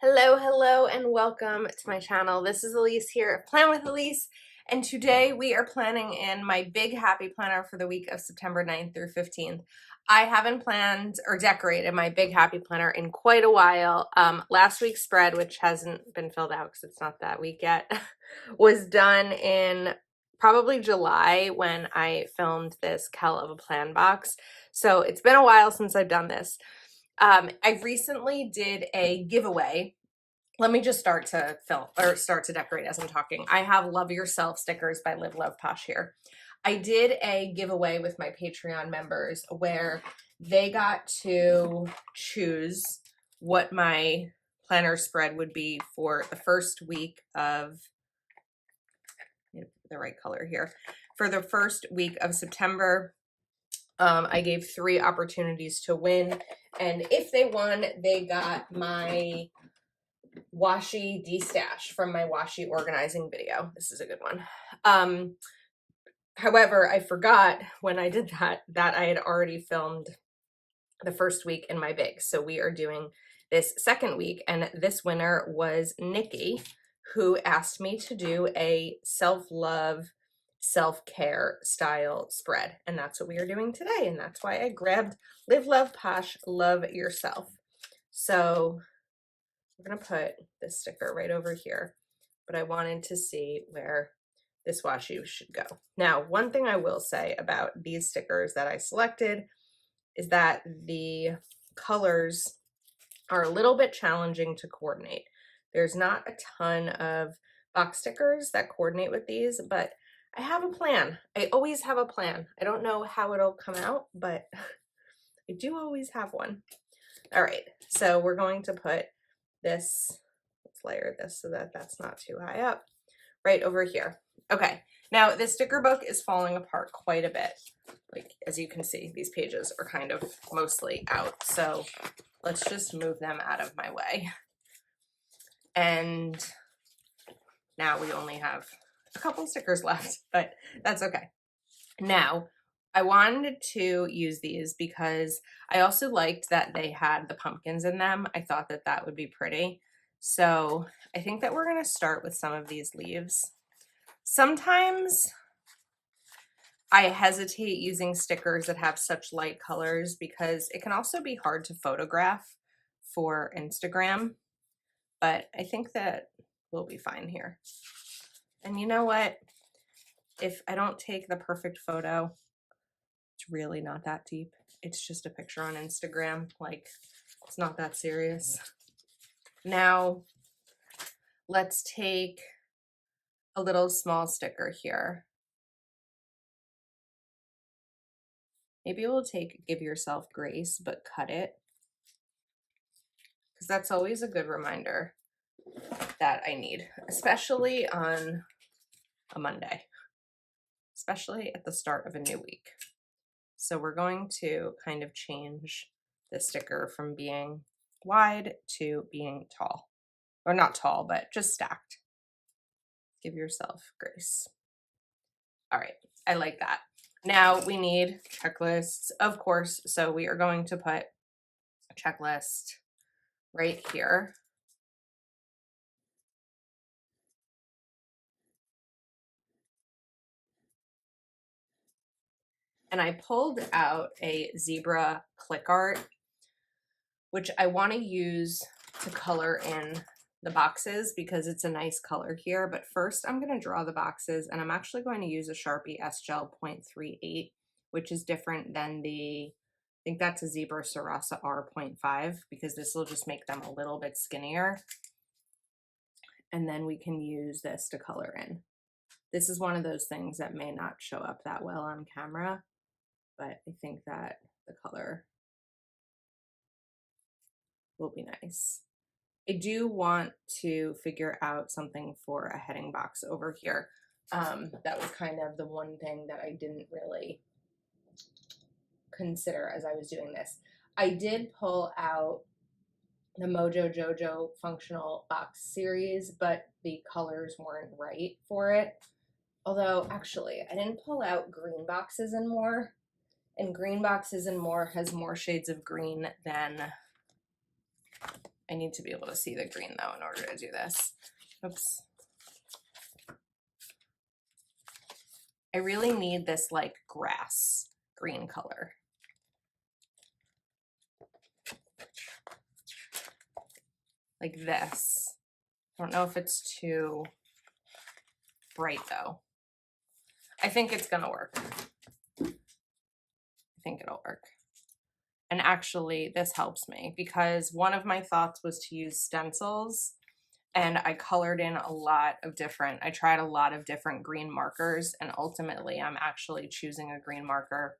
Hello, and welcome to my channel. This is Elise here of Plan with Elise, and today we are planning in my big happy planner for the week of September 9th through 15th. I haven't planned or decorated my big happy planner in quite a while. Last week's spread, which hasn't been filled out because it's not that week yet, was done in probably July when I filmed this Kell of a Plan box. So it's been a while since I've done this. I recently did a giveaway. Let me just start to decorate as I'm talking. I have Love Yourself stickers by Live Love Posh here. I did a giveaway with my Patreon members where they got to choose what my planner spread would be for the first week of the right color here. For the first week of September, I gave 3 opportunities to win, and if they won, they got my washi de-stash from my washi organizing video. This is a good one. However, I forgot when I did that I had already filmed the first week in my big. So we are doing this second week, and this winner was Nikki, who asked me to do a self-love, self-care style spread. And that's what we are doing today. And that's why I grabbed Live Love Posh, Love Yourself. So we're going to put this sticker right over here, but I wanted to see where this washi should go. Now, one thing I will say about these stickers that I selected is that the colors are a little bit challenging to coordinate. There's not a ton of box stickers that coordinate with these, but I have a plan. I always have a plan. I don't know how it'll come out, but I do always have one. All right, so we're going to put this, let's layer this so that that's not too high up, right over here. Okay, now this sticker book is falling apart quite a bit. Like, as you can see, these pages are kind of mostly out, so let's just move them out of my way. And now we only have a couple stickers left, but that's okay. Now, I wanted to use these because I also liked that they had the pumpkins in them. I thought that that would be pretty. So I think that we're going to start with some of these leaves. Sometimes I hesitate using stickers that have such light colors because it can also be hard to photograph for Instagram, but I think that we'll be fine here. And you know what? If I don't take the perfect photo, it's really not that deep. It's just a picture on Instagram. Like, it's not that serious. Now, let's take a little small sticker here. Maybe we'll take Give Yourself Grace, but cut it. Because that's always a good reminder that I need, especially on a Monday, especially at the start of a new week. So we're going to kind of change the sticker from being wide to being tall. Or not tall, but just stacked. Give Yourself Grace. All right, I like that. Now we need checklists, of course, so we are going to put checklist right here. And I pulled out a zebra click art, which I want to use to color in the boxes because it's a nice color here. But first I'm going to draw the boxes, and I'm actually going to use a Sharpie S-Gel 0.38, which is different than I think that's a Zebra Sarasa R.5, because this will just make them a little bit skinnier. And then we can use this to color in. This is one of those things that may not show up that well on camera, but I think that the color will be nice. I do want to figure out something for a heading box over here. That was kind of the one thing that I didn't really consider as I was doing this. I did pull out the Mojo Jojo functional box series, but the colors weren't right for it. Although, actually, I didn't pull out Green Boxes and More, and Green Boxes and More has more shades of green than I need to be able to see the green though in order to do this. Oops. I really need this like grass green color. Like this. I don't know if it's too bright though. I think it's gonna work. I think it'll work. And actually this helps me because one of my thoughts was to use stencils, and I colored in a lot of different, I tried a lot of different green markers, and ultimately I'm actually choosing a green marker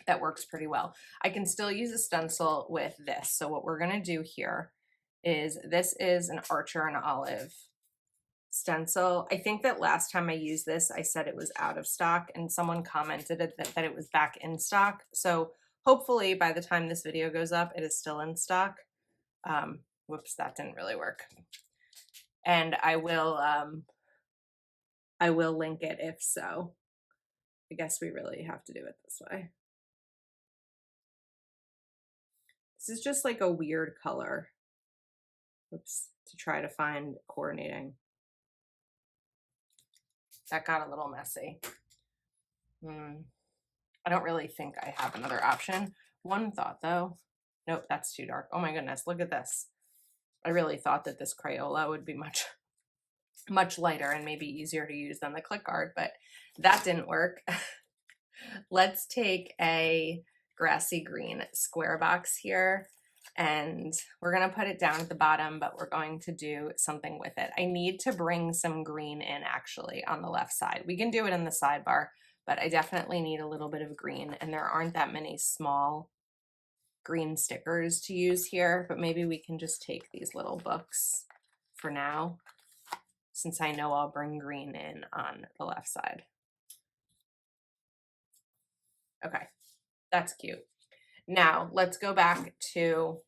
that works pretty well. I can still use a stencil with this. So what we're gonna do here is, this is an Archer and Olive stencil. I think that last time I used this, I said it was out of stock, and someone commented that it was back in stock. So hopefully by the time this video goes up, it is still in stock. Whoops, that didn't really work. And I will link it if so. I guess we really have to do it this way. This is just like a weird color. Oops, to try to find coordinating. That got a little messy. I don't really think I have another option. One thought though, nope, that's too dark. Oh my goodness, look at this. I really thought that this Crayola would be much lighter and maybe easier to use than the click art, but that didn't work. Let's take a grassy green square box here, and we're gonna put it down at the bottom, but we're going to do something with it. I need to bring some green in actually on the left side. We can do it in the sidebar, but I definitely need a little bit of green, and there aren't that many small green stickers to use here, but maybe we can just take these little books for now, since I know I'll bring green in on the left side. Okay, that's cute. Now let's go back to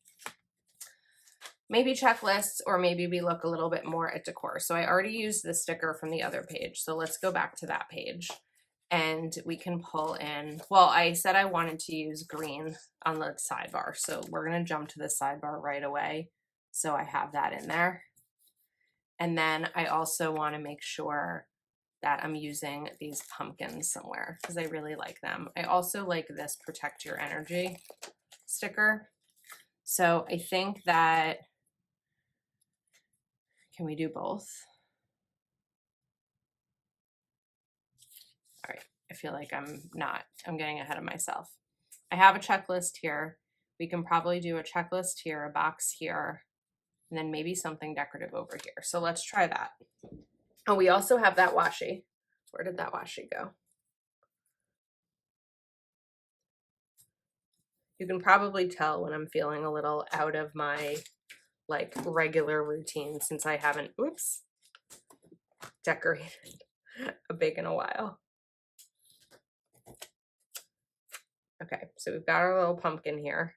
maybe checklists, or maybe we look a little bit more at decor. So I already used the sticker from the other page. So let's go back to that page and we can pull in, well, I said I wanted to use green on the sidebar. So we're gonna jump to the sidebar right away. So I have that in there. And then I also wanna make sure that I'm using these pumpkins somewhere because I really like them. I also like this Protect Your Energy sticker. So I think that, can we do both? All right, I feel like I'm getting ahead of myself. I have a checklist here. We can probably do a checklist here, a box here, and then maybe something decorative over here. So let's try that. Oh, we also have that washi. Where did that washi go? You can probably tell when I'm feeling a little out of my like regular routine since I haven't, oops, decorated a big in a while. Okay, so we've got our little pumpkin here.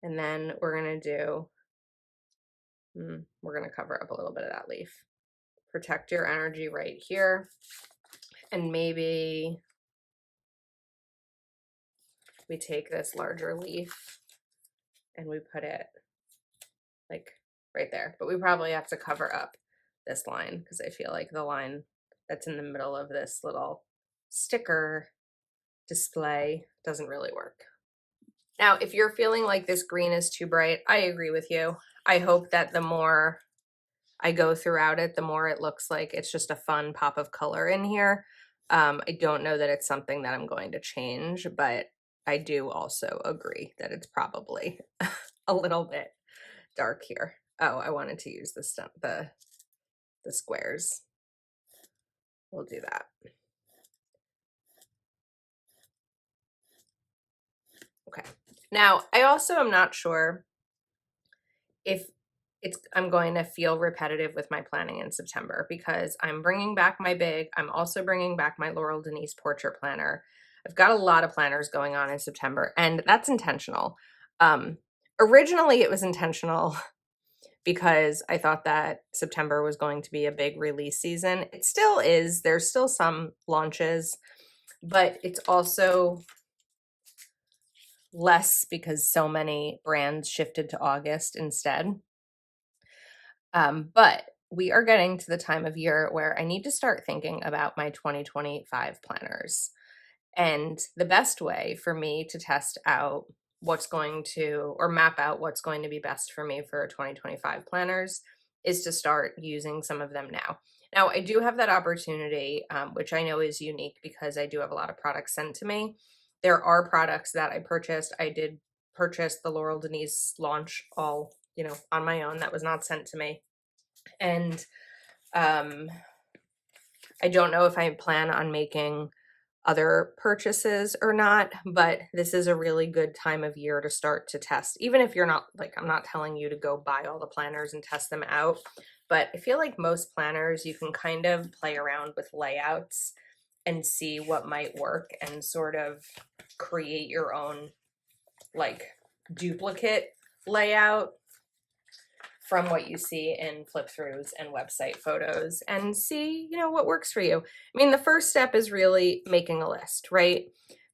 And then we're gonna do, we're gonna cover up a little bit of that leaf. Protect Your Energy right here. And maybe we take this larger leaf and we put it like right there. But we probably have to cover up this line because I feel like the line that's in the middle of this little sticker display doesn't really work. Now, if you're feeling like this green is too bright, I agree with you. I hope that the more I go throughout it, the more it looks like it's just a fun pop of color in here. I don't know that it's something that I'm going to change, but I do also agree that it's probably a little bit dark here. Oh, I wanted to use the squares. We'll do that. Okay. Now, I also am not sure if I'm going to feel repetitive with my planning in September because I'm bringing back my big. I'm also bringing back my Laurel Denise portrait planner. I've got a lot of planners going on in September, and that's intentional. Originally, it was intentional because I thought that September was going to be a big release season. It still is. There's still some launches, but it's also less because so many brands shifted to August instead. But we are getting to the time of year where I need to start thinking about my 2025 planners. And the best way for me to test out what's going to, or map out what's going to be best for me for 2025 planners is to start using some of them now. Now, I do have that opportunity, which I know is unique because I do have a lot of products sent to me. There are products that I purchased. I did purchase the Laurel Denise launch all, on my own. That was not sent to me. And I don't know if I plan on making other purchases or not, but this is a really good time of year to start to test. Even if you're not, like, I'm not telling you to go buy all the planners and test them out, but I feel like most planners you can kind of play around with layouts and see what might work and sort of create your own like duplicate layout from what you see in flip throughs and website photos and see, what works for you. I mean, the first step is really making a list, right?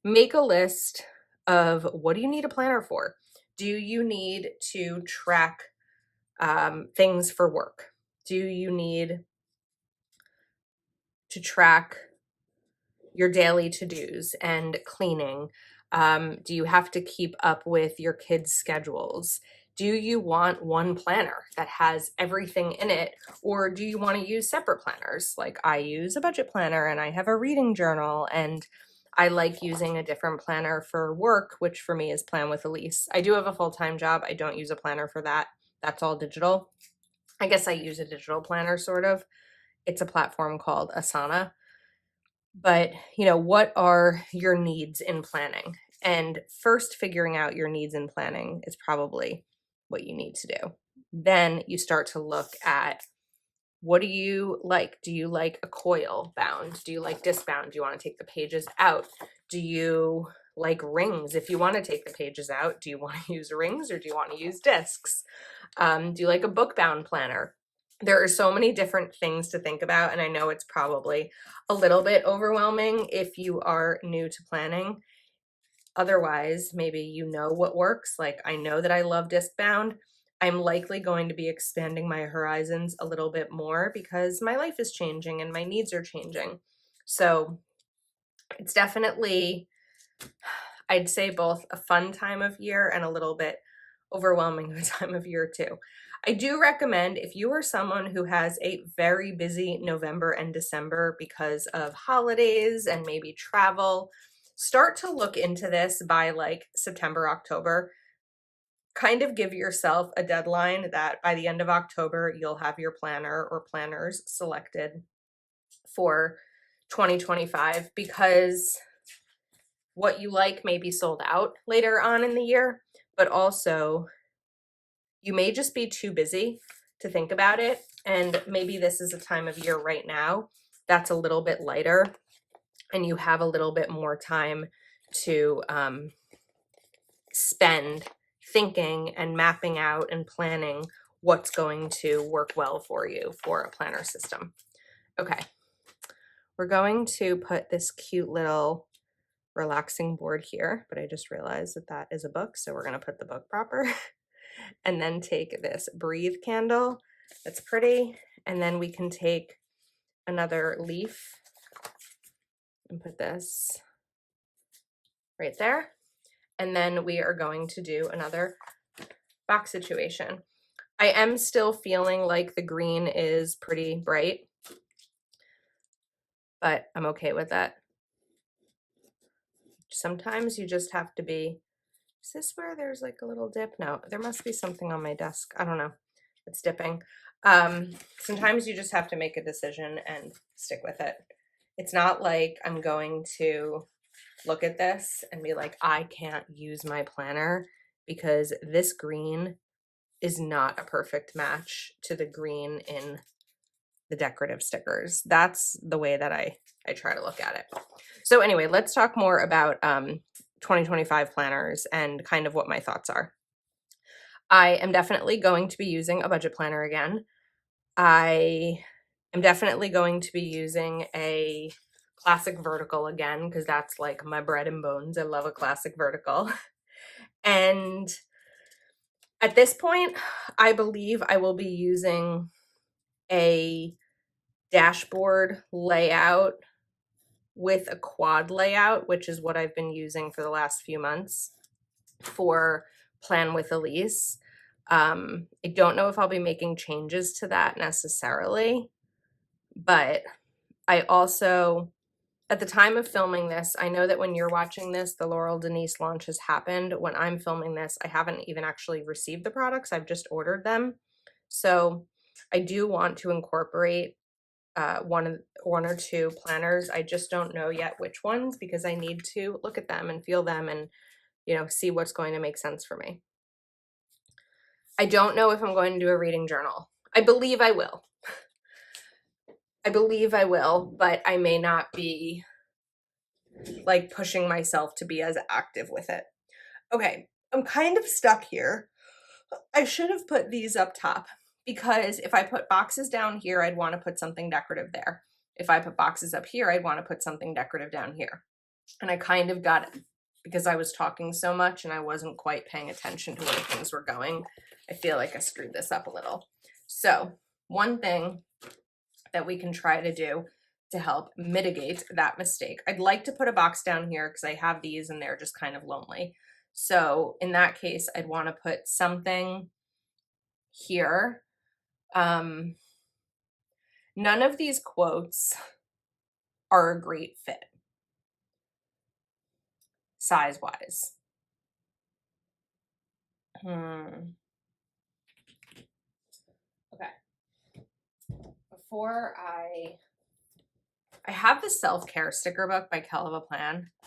Make a list of what do you need a planner for? Do you need to track things for work? Do you need to track your daily to-dos and cleaning? Do you have to keep up with your kids' schedules? Do you want one planner that has everything in it? Or do you want to use separate planners? Like I use a budget planner and I have a reading journal, and I like using a different planner for work, which for me is Plan with Elise. I do have a full-time job. I don't use a planner for that. That's all digital. I guess I use a digital planner sort of. It's a platform called Asana. But, what are your needs in planning? And first, figuring out your needs in planning is probably what you need to do. Then you start to look at what do you like? Do you like a coil bound? Do you like disc bound? Do you want to take the pages out? Do you like rings? If you want to take the pages out, do you want to use rings or do you want to use discs? Do you like a book bound planner? There are so many different things to think about, and I know it's probably a little bit overwhelming if you are new to planning. Otherwise, maybe you know what works. Like I know that I love disc bound. I'm likely going to be expanding my horizons a little bit more because my life is changing and my needs are changing. So it's definitely, I'd say, both a fun time of year and a little bit overwhelming of a time of year too. I do recommend if you are someone who has a very busy November and December because of holidays and maybe travel, start to look into this by like September, October. Kind of give yourself a deadline that by the end of October, you'll have your planner or planners selected for 2025, because what you like may be sold out later on in the year, but also you may just be too busy to think about it. And maybe this is a time of year right now that's a little bit lighter and you have a little bit more time to spend thinking and mapping out and planning what's going to work well for you for a planner system. Okay, we're going to put this cute little relaxing board here, but I just realized that that is a book, so we're going to put the book proper. And then take this Breathe candle that's pretty, and then we can take another leaf and put this right there. And then we are going to do another box situation. I am still feeling like the green is pretty bright, but I'm okay with that. Sometimes you just have to be, is this where there's like a little dip? No, there must be something on my desk. I don't know. It's dipping. Sometimes you just have to make a decision and stick with it. It's not like I'm going to look at this and be like, I can't use my planner because this green is not a perfect match to the green in the decorative stickers. That's the way that I try to look at it. So anyway, let's talk more about 2025 planners and kind of what my thoughts are. I am definitely going to be using a budget planner again. I am definitely going to be using a classic vertical again because that's like my bread and bones. I love a classic vertical. And at this point, I believe I will be using a dashboard layout with a quad layout, which is what I've been using for the last few months for Plan with Elise. I don't know if I'll be making changes to that necessarily, but I also, at the time of filming this, I know that when you're watching this, the Laurel Denise launch has happened. When I'm filming this, I haven't even actually received the products. I've just ordered them. So I do want to incorporate one or two planners. I just don't know yet which ones because I need to look at them and feel them and, you know, see what's going to make sense for me. I don't know if I'm going to do a reading journal. I believe I will. I believe I will, but I may not be like pushing myself to be as active with it. Okay, I'm kind of stuck here. I should have put these up top because if I put boxes down here, I'd want to put something decorative there. If I put boxes up here, I'd want to put something decorative down here. And I kind of got it because I was talking so much and I wasn't quite paying attention to where things were going. I feel like I screwed this up a little. So one thing that we can try to do to help mitigate that mistake. I'd like to put a box down here because I have these and they're just kind of lonely. So in that case, I'd want to put something here. None of these quotes are a great fit size-wise. Okay. Before I have the self-care sticker book by Kelva Plan. I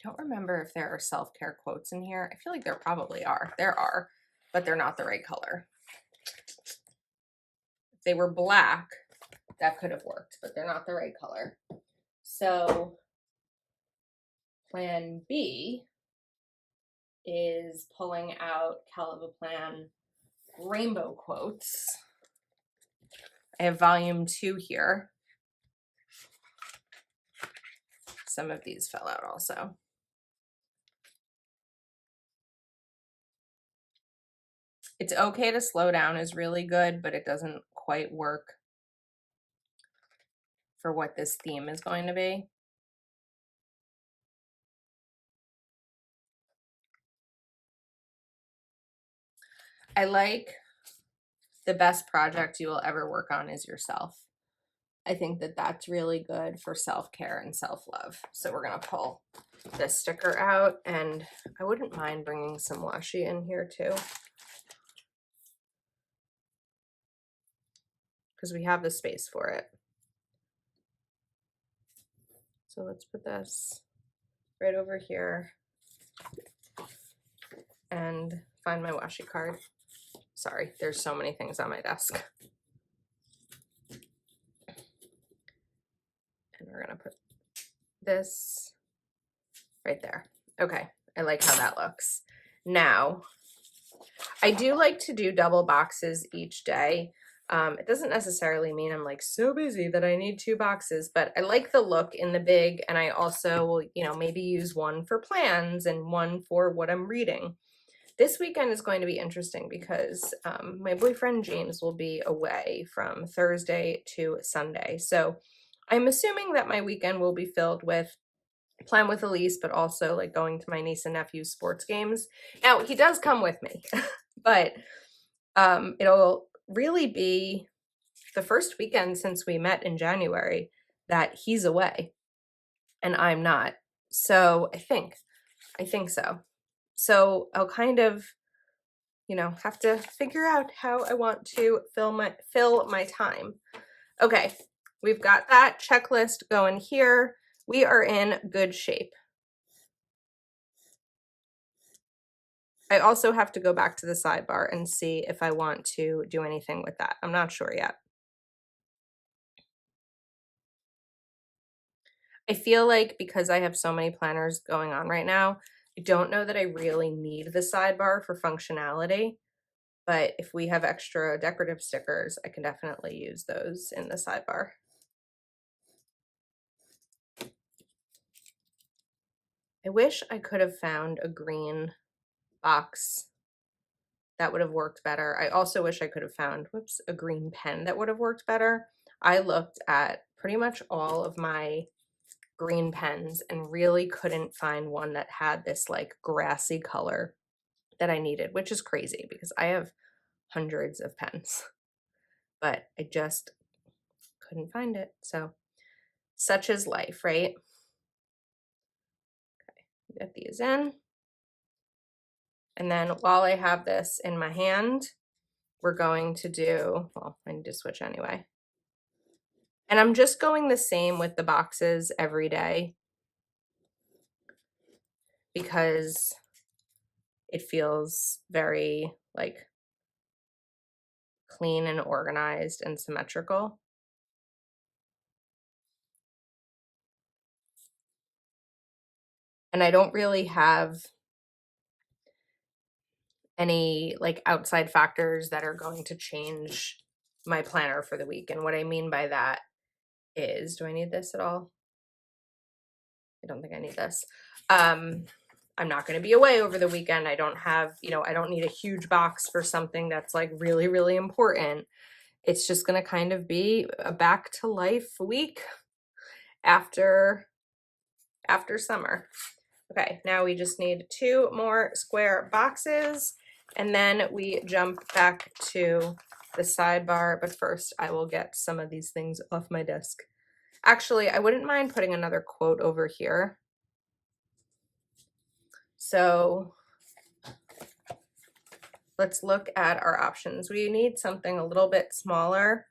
don't remember if there are self-care quotes in here. I feel like there probably are. There are, but they're not the right color. If they were black, that could have worked, but they're not the right color. So Plan B is pulling out Kelva Plan rainbow quotes. I have volume 2 here. Some of these fell out also. It's okay to slow down is really good, but it doesn't quite work for what this theme is going to be. I like the best project you will ever work on is yourself. I think that that's really good for self-care and self-love. So we're going to pull this sticker out, and I wouldn't mind bringing some washi in here too, because we have the space for it. So let's put this right over here and find my washi card. Sorry, there's so many things on my desk. And we're gonna put this right there. Okay, I like how that looks. Now, I do like to do double boxes each day. It doesn't necessarily mean I'm like so busy that I need 2 boxes, but I like the look in the big, and I also will, you know, maybe use one for plans and one for what I'm reading. This weekend is going to be interesting because my boyfriend James will be away from Thursday to Sunday. So I'm assuming that my weekend will be filled with Plan with Elise, but also like going to my niece and nephew's sports games. Now, he does come with me, but it'll really be the first weekend since we met in January that he's away and I'm not. So I think so. So I'll kind of, you know, have to figure out how I want to fill my time. Okay, we've got that checklist going here. We are in good shape. I also have to go back to the sidebar and see if I want to do anything with that. I'm not sure yet. I feel like because I have so many planners going on right now, I don't know that I really need the sidebar for functionality, but if we have extra decorative stickers, I can definitely use those in the sidebar. I wish I could have found a green box that would have worked better. I also wish I could have found, whoops, a green pen that would have worked better. I looked at pretty much all of my green pens and really couldn't find one that had this like grassy color that I needed, which is crazy because I have hundreds of pens, but I just couldn't find it. So such is life, right? Okay, get these in. And then while I have this in my hand, we're going to do, well, I need to switch anyway. And I'm just going the same with the boxes every day because it feels very like clean and organized and symmetrical. And I don't really have any like outside factors that are going to change my planner for the week. And what I mean by that is, do I need this at all? I don't think I need this. I'm not going to be away over the weekend. I don't have, I don't need a huge box for something that's like really, really important. It's just going to kind of be a back to life week after summer. Okay, now we just need 2 more square boxes and then we jump back to the sidebar. But first I will get some of these things off my desk. Actually, I wouldn't mind putting another quote over here. So let's look at our options. We need something a little bit smaller.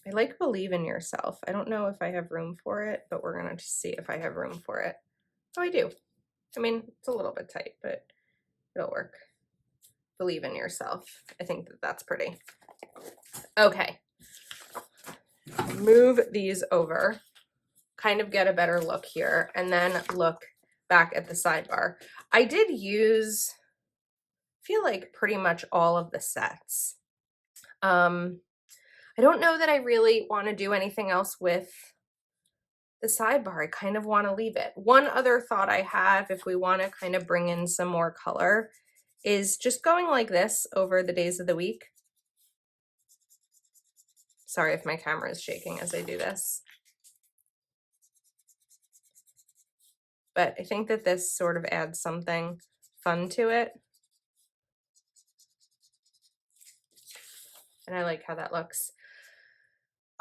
I like Believe in Yourself. I don't know if I have room for it, but we're going to see if I have room for it. Oh, I do. I mean, it's a little bit tight, but it'll work. Believe in Yourself. I think that that's pretty. Okay. Move these over. Kind of get a better look here, and then look back at the sidebar. I did use, I feel like pretty much all of the sets. I don't know that I really want to do anything else with the sidebar. I kind of want to leave it. One other thought I have, if we want to kind of bring in some more color, is just going like this over the days of the week. Sorry if my camera is shaking as I do this. But I think that this sort of adds something fun to it. And I like how that looks.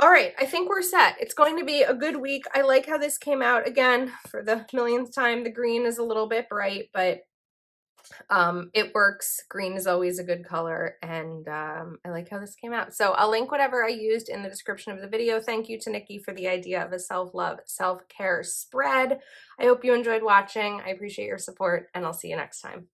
All right, I think we're set. It's going to be a good week. I like how this came out. Again, for the millionth time, the green is a little bit bright, but it works. Green is always a good color, and I like how this came out. So I'll link whatever I used in the description of the video. Thank you to Nikki for the idea of a self-love, self-care spread. I hope you enjoyed watching. I appreciate your support, and I'll see you next time.